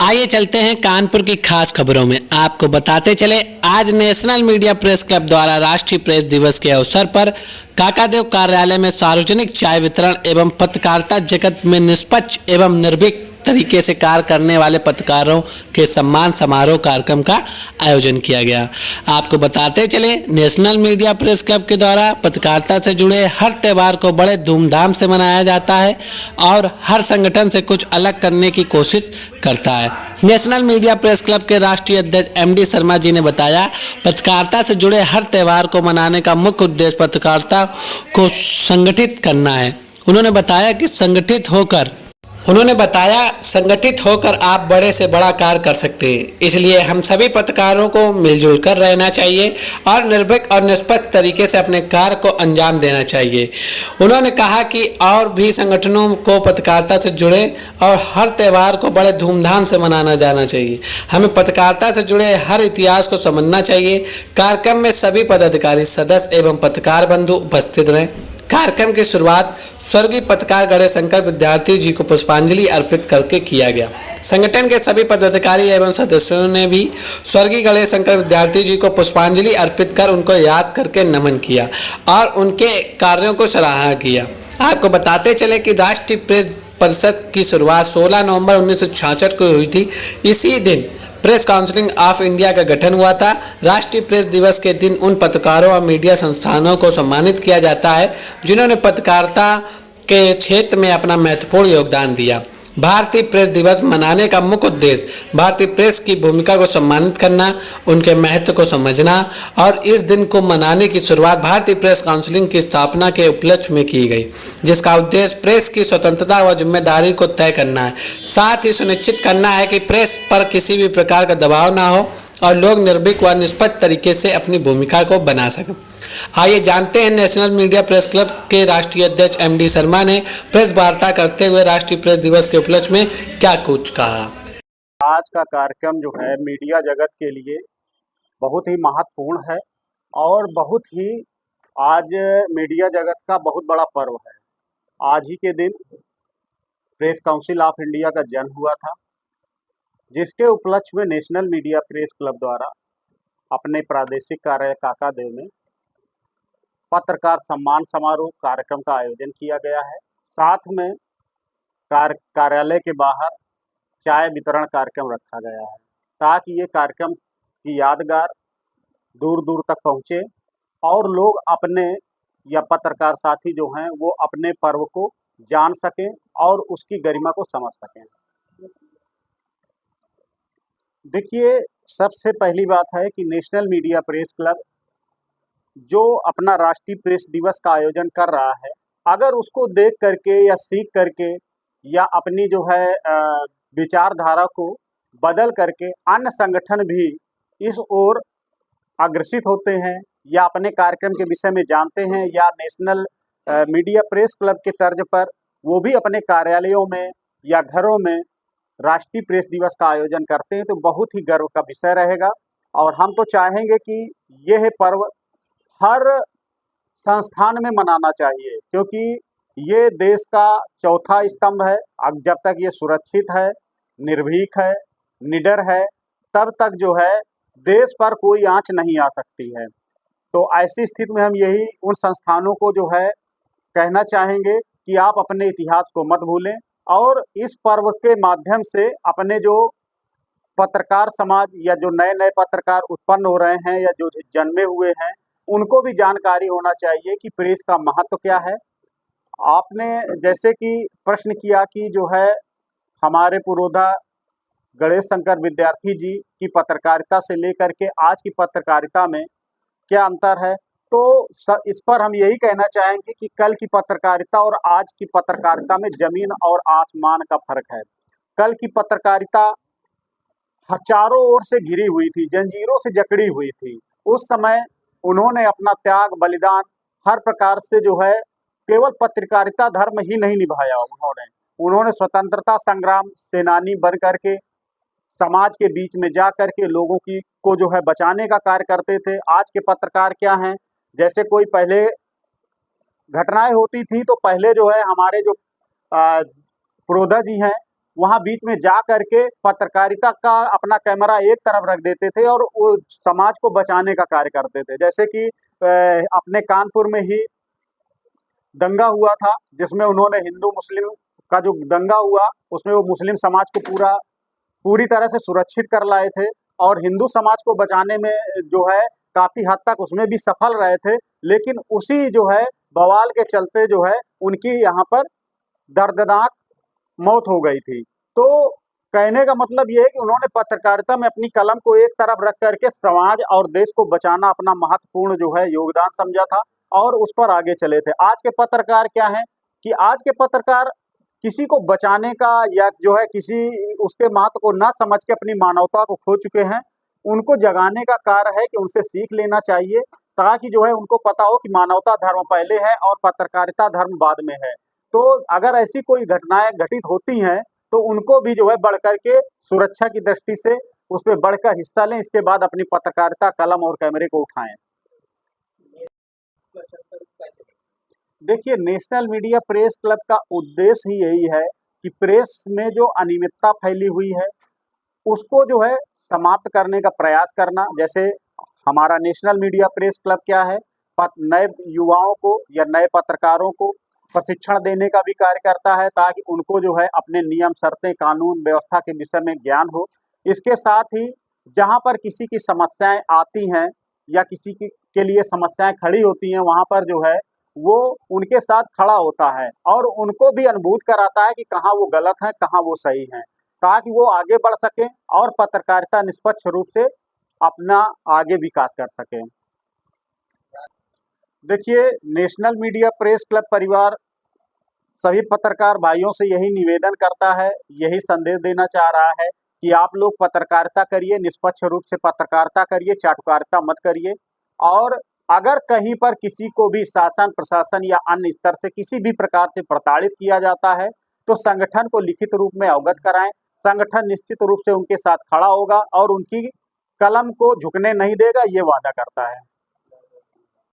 आइए चलते हैं कानपुर की खास खबरों में। आपको बताते चले, आज नेशनल मीडिया प्रेस क्लब द्वारा राष्ट्रीय प्रेस दिवस के अवसर पर काकादेव कार्यालय में सार्वजनिक चाय वितरण एवं पत्रकारिता जगत में निष्पक्ष एवं निर्भीक तरीके से कार्य करने वाले पत्रकारों के सम्मान समारोह कार्यक्रम का आयोजन किया गया। आपको बताते चले, नेशनल मीडिया प्रेस क्लब के द्वारा पत्रकारिता से जुड़े हर त्यौहार को बड़े धूमधाम से मनाया जाता है और हर संगठन से कुछ अलग करने की कोशिश करता है। नेशनल मीडिया प्रेस क्लब के राष्ट्रीय अध्यक्ष एमडी शर्मा जी ने बताया, पत्रकारिता से जुड़े हर त्यौहार को मनाने का मुख्य उद्देश्य पत्रकारिता को संगठित करना है। उन्होंने बताया संगठित होकर आप बड़े से बड़ा कार्य कर सकते हैं। इसलिए हम सभी पत्रकारों को मिलजुल कर रहना चाहिए और निर्भीक और निष्पक्ष तरीके से अपने कार्य को अंजाम देना चाहिए। उन्होंने कहा कि और भी संगठनों को पत्रकारिता से जुड़े और हर त्यौहार को बड़े धूमधाम से मनाना जाना चाहिए। हमें पत्रकारिता से जुड़े हर इतिहास को समझना चाहिए। कार्यक्रम में सभी पदाधिकारी, सदस्य एवं पत्रकार बंधु उपस्थित रहे। कार्यक्रम की शुरुआत स्वर्गीय पत्रकार गणेश शंकर विद्यार्थी जी को पुष्पांजलि अर्पित करके किया गया। संगठन के सभी पदाधिकारी एवं सदस्यों ने भी स्वर्गीय गणेश शंकर विद्यार्थी जी को पुष्पांजलि अर्पित कर उनको याद करके नमन किया और उनके कार्यों को सराहा किया। आपको बताते चले कि राष्ट्रीय प्रेस परिषद की शुरुआत 16 नवंबर 1966 को हुई थी। इसी दिन प्रेस काउंसिल ऑफ इंडिया का गठन हुआ था। राष्ट्रीय प्रेस दिवस के दिन उन पत्रकारों और मीडिया संस्थानों को सम्मानित किया जाता है जिन्होंने पत्रकारिता के क्षेत्र में अपना महत्वपूर्ण योगदान दिया। भारतीय प्रेस दिवस मनाने का मुख्य उद्देश्य भारतीय प्रेस की भूमिका को सम्मानित करना, उनके महत्व को समझना और इस दिन को मनाने की शुरुआत भारतीय प्रेस काउंसिल की स्थापना के उपलक्ष्य में की गई, जिसका उद्देश्य प्रेस की स्वतंत्रता व जिम्मेदारी को तय करना है। साथ ही सुनिश्चित करना है कि प्रेस पर किसी भी प्रकार का दबाव ना हो और लोग निर्भीक व निष्पक्ष तरीके से अपनी भूमिका को बना सकें। आइए जानते हैं नेशनल मीडिया प्रेस क्लब के राष्ट्रीय अध्यक्ष एमडी शर्मा ने प्रेस वार्ता करते हुए राष्ट्रीय प्रेस दिवस के उपलक्ष्य में क्या कुछ कहा। आज का कार्यक्रम जो है मीडिया जगत के लिए बहुत ही महत्वपूर्ण है और बहुत ही आज मीडिया जगत का बहुत बड़ा पर्व है। आज ही के दिन प्रेस काउंसिल ऑफ इंडिया का जन्म हुआ था, जिसके उपलक्ष्य में नेशनल मीडिया प्रेस क्लब द्वारा अपने प्रादेशिक कार्यालय काकादेव में पत्रकार सम्मान समारोह कार्यक्रम का आयोजन किया गया है। साथ में कार्यालय के बाहर चाय वितरण कार्यक्रम रखा गया है, ताकि ये कार्यक्रम की यादगार दूर दूर तक पहुँचे और लोग अपने या पत्रकार साथी जो हैं वो अपने पर्व को जान सकें और उसकी गरिमा को समझ सकें। देखिए, सबसे पहली बात है कि नेशनल मीडिया प्रेस क्लब जो अपना राष्ट्रीय प्रेस दिवस का आयोजन कर रहा है, अगर उसको देख करके या सीख करके या अपनी जो है विचारधारा को बदल करके अन्य संगठन भी इस ओर अग्रसित होते हैं या अपने कार्यक्रम के विषय में जानते हैं या नेशनल मीडिया प्रेस क्लब के तर्ज पर वो भी अपने कार्यालयों में या घरों में राष्ट्रीय प्रेस दिवस का आयोजन करते हैं, तो बहुत ही गर्व का विषय रहेगा। और हम तो चाहेंगे कि यह पर्व हर संस्थान में मनाना चाहिए, क्योंकि ये देश का चौथा स्तंभ है। अब जब तक ये सुरक्षित है, निर्भीक है, निडर है, तब तक जो है देश पर कोई आंच नहीं आ सकती है। तो ऐसी स्थिति में हम यही उन संस्थानों को जो है कहना चाहेंगे कि आप अपने इतिहास को मत भूलें और इस पर्व के माध्यम से अपने जो पत्रकार समाज या जो नए नए पत्रकार उत्पन्न हो रहे हैं या जो जन्मे हुए हैं, उनको भी जानकारी होना चाहिए कि प्रेस का महत्व क्या है। आपने जैसे कि प्रश्न किया कि जो है हमारे पुरोधा गणेश शंकर विद्यार्थी जी की पत्रकारिता से लेकर के आज की पत्रकारिता में क्या अंतर है, तो इस पर हम यही कहना चाहेंगे कि कल की पत्रकारिता और आज की पत्रकारिता में जमीन और आसमान का फर्क है। कल की पत्रकारिता चारों ओर से घिरी हुई थी, जंजीरों से जकड़ी हुई थी। उस समय उन्होंने अपना त्याग बलिदान हर प्रकार से जो है केवल पत्रकारिता धर्म ही नहीं निभाया, उन्होंने स्वतंत्रता संग्राम सेनानी बन करके समाज के बीच में जा करके लोगों की को जो है बचाने का कार्य करते थे। आज के पत्रकार क्या हैं, जैसे कोई पहले घटनाएं होती थी तो पहले जो है हमारे जो पुरोधा जी हैं वहाँ बीच में जा करके पत्रकारिता का अपना कैमरा एक तरफ रख देते थे और वो समाज को बचाने का कार्य करते थे। जैसे कि अपने कानपुर में ही दंगा हुआ था, जिसमें उन्होंने हिंदू मुस्लिम का जो दंगा हुआ, उसमें वो मुस्लिम समाज को पूरी तरह से सुरक्षित कर लाए थे और हिंदू समाज को बचाने में जो है काफ़ी हद तक उसमें भी सफल रहे थे। लेकिन उसी जो है बवाल के चलते जो है उनकी यहाँ पर दर्दनाक मौत हो गई थी। तो कहने का मतलब ये है कि उन्होंने पत्रकारिता में अपनी कलम को एक तरफ रख करके समाज और देश को बचाना अपना महत्वपूर्ण जो है योगदान समझा था और उस पर आगे चले थे। आज के पत्रकार क्या हैं कि आज के पत्रकार किसी को बचाने का या जो है किसी उसके महत्व को न समझ के अपनी मानवता को खो चुके हैं। उनको जगाने का कार्य है कि उनसे सीख लेना चाहिए, ताकि जो है उनको पता हो कि मानवता धर्म पहले है और पत्रकारिता धर्म बाद में है। तो अगर ऐसी कोई घटनाएं घटित होती हैं तो उनको भी जो है बढ़ कर के सुरक्षा की दृष्टि से उस पे बढ़कर हिस्सा लें, इसके बाद अपनी पत्रकारिता कलम और कैमरे को उठाएं। देखिए, नेशनल मीडिया प्रेस क्लब का उद्देश्य ही यही है कि प्रेस में जो अनियमितता फैली हुई है उसको जो है समाप्त करने का प्रयास करना। जैसे हमारा नेशनल मीडिया प्रेस क्लब क्या है, नए युवाओं को या नए पत्रकारों को प्रशिक्षण देने का भी कार्य करता है, ताकि उनको जो है अपने नियम, शर्तें, कानून व्यवस्था के विषय में ज्ञान हो। इसके साथ ही जहाँ पर किसी की समस्याएं आती हैं या किसी की के लिए समस्याएं खड़ी होती हैं, वहाँ पर जो है वो उनके साथ खड़ा होता है और उनको भी अनुभूत कराता है कि कहाँ वो गलत हैं, कहाँ वो सही हैं, ताकि वो आगे बढ़ सकें और पत्रकारिता निष्पक्ष रूप से अपना आगे विकास कर सकें। देखिए, नेशनल मीडिया प्रेस क्लब परिवार सभी पत्रकार भाइयों से यही निवेदन करता है, यही संदेश देना चाह रहा है कि आप लोग पत्रकारिता करिए, निष्पक्ष रूप से पत्रकारिता करिए, चाटुकारिता मत करिए। और अगर कहीं पर किसी को भी शासन, प्रशासन या अन्य स्तर से किसी भी प्रकार से प्रताड़ित किया जाता है तो संगठन को लिखित रूप में अवगत कराएं। संगठन निश्चित रूप से उनके साथ खड़ा होगा और उनकी कलम को झुकने नहीं देगा, ये वादा करता है।